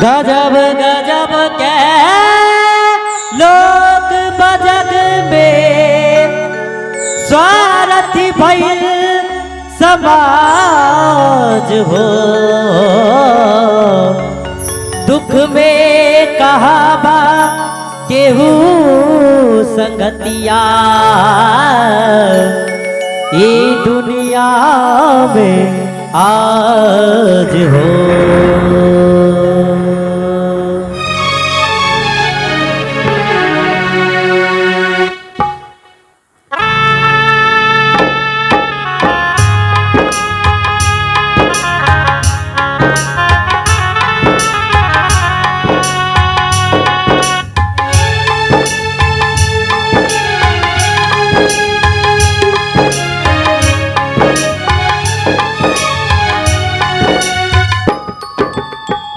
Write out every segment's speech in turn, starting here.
गजब गजब के लोग बजग में स्वार्थी भइल समाज हो। दुख में कहाबा केहू संगतिया, ये दुनिया में आज हो।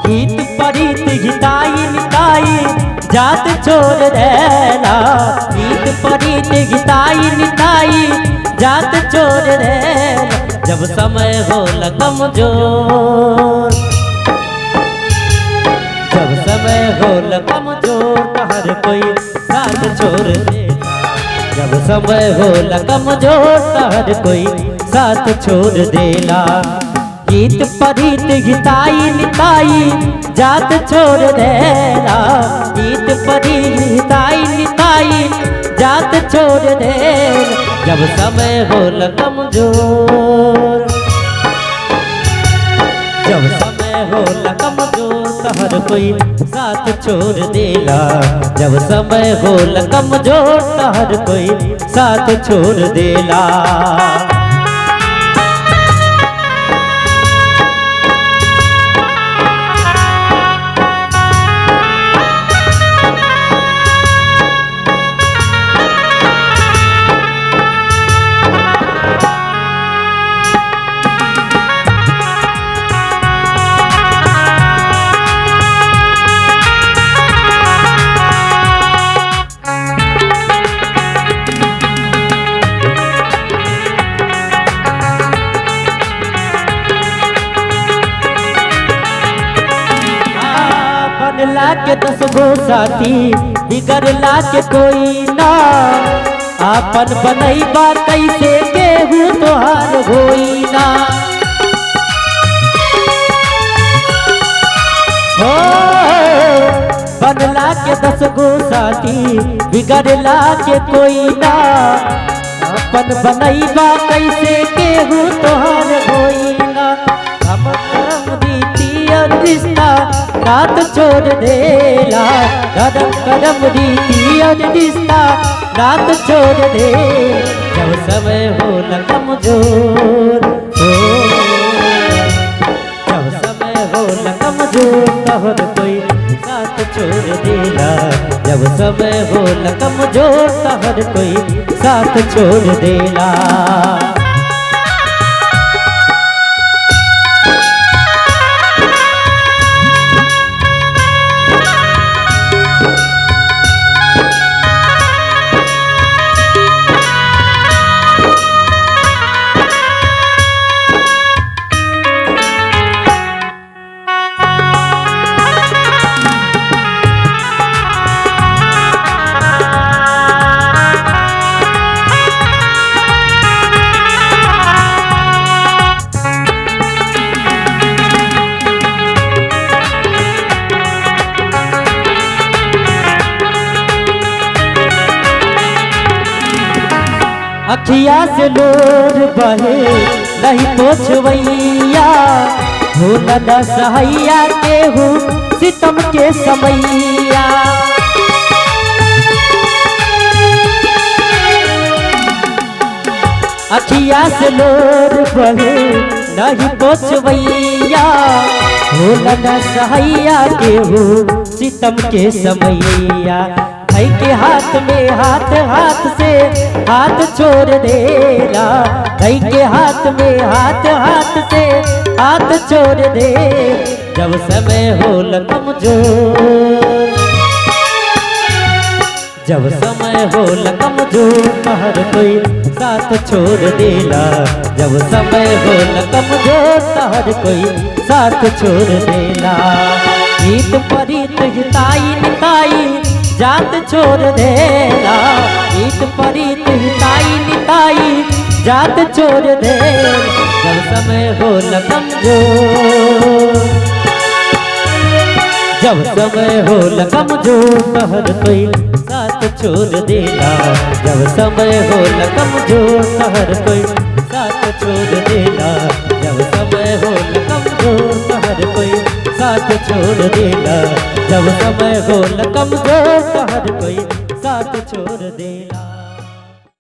हित परित हिताई निताई जात छोड़ देला। हित परित हिताई निताई जात छोड़ देला। जब समय हो कमजोर, जब समय हो कमजोर तो हर कोई साथ छोड़ देला। जब समय हो कमजोर तो हर कोई साथ छोड़ देला। हित परित हिताई निताई जात छोड़ देला। हित परित हिताई निताई जात छोड़ देला। जब समय हो कमजोर, जब समय हो कमजोर तो हर कोई साथ छोड़ देला। जब समय हो कमजोर तो हर कोई साथ छोड़ देला। बनला के 10 गो साथी बिगड़ला के कोई ना। आपन बनैबा कैसे केहू तोहार होई ना। हो बनला के 10 गो साथी बिगड़ला के कोई ना। आपन बनैबा कैसे केहू तोहार होई ना। हम करम रीति और रिश्ता नात छोड़ देला। कदम कदम रीति और रिश्ता नात छोड़ दे। जब समय हो कमजोर हो, जब समय हो कमजोर तो हर कोई साथ छोड़ देला। जब समय हो कमजोर तो हर कोई साथ छोड़ देला। अखिया से लोर बहे नहीं पोछवैया। हो न सहैया केहू सितम के समैया। अखिया से लोर बहे नहीं पोछवैया। हो न सहैया केहू सितम के समैया। भाई के हाथ में हाथ हाथ से हाथ छोड़ देला। भाई के हाथ में हाथ हाथ से हाथ छोड़ दे। जब समय हो कमजोर, जब समय हो कमजोर हर कोई साथ छोड़ देला। जब समय हो कमजोर हर कोई साथ छोड़ देला। हित परित हिताई निताई जात छोड़ देला। हित परित हिताई निताई जात छोड़ देला। जब समय होला कमजोर, जब समय होला कमजोर तो हर कोई साथ छोड़ देला। जब समय होला कमजोर तो हर कोई साथ छोड़ देला। जब समय होला कमजोर तो हर कोई साथ छोड़ देला। जब समय होला कमजोर तो हर कोई साथ छोड़ देला।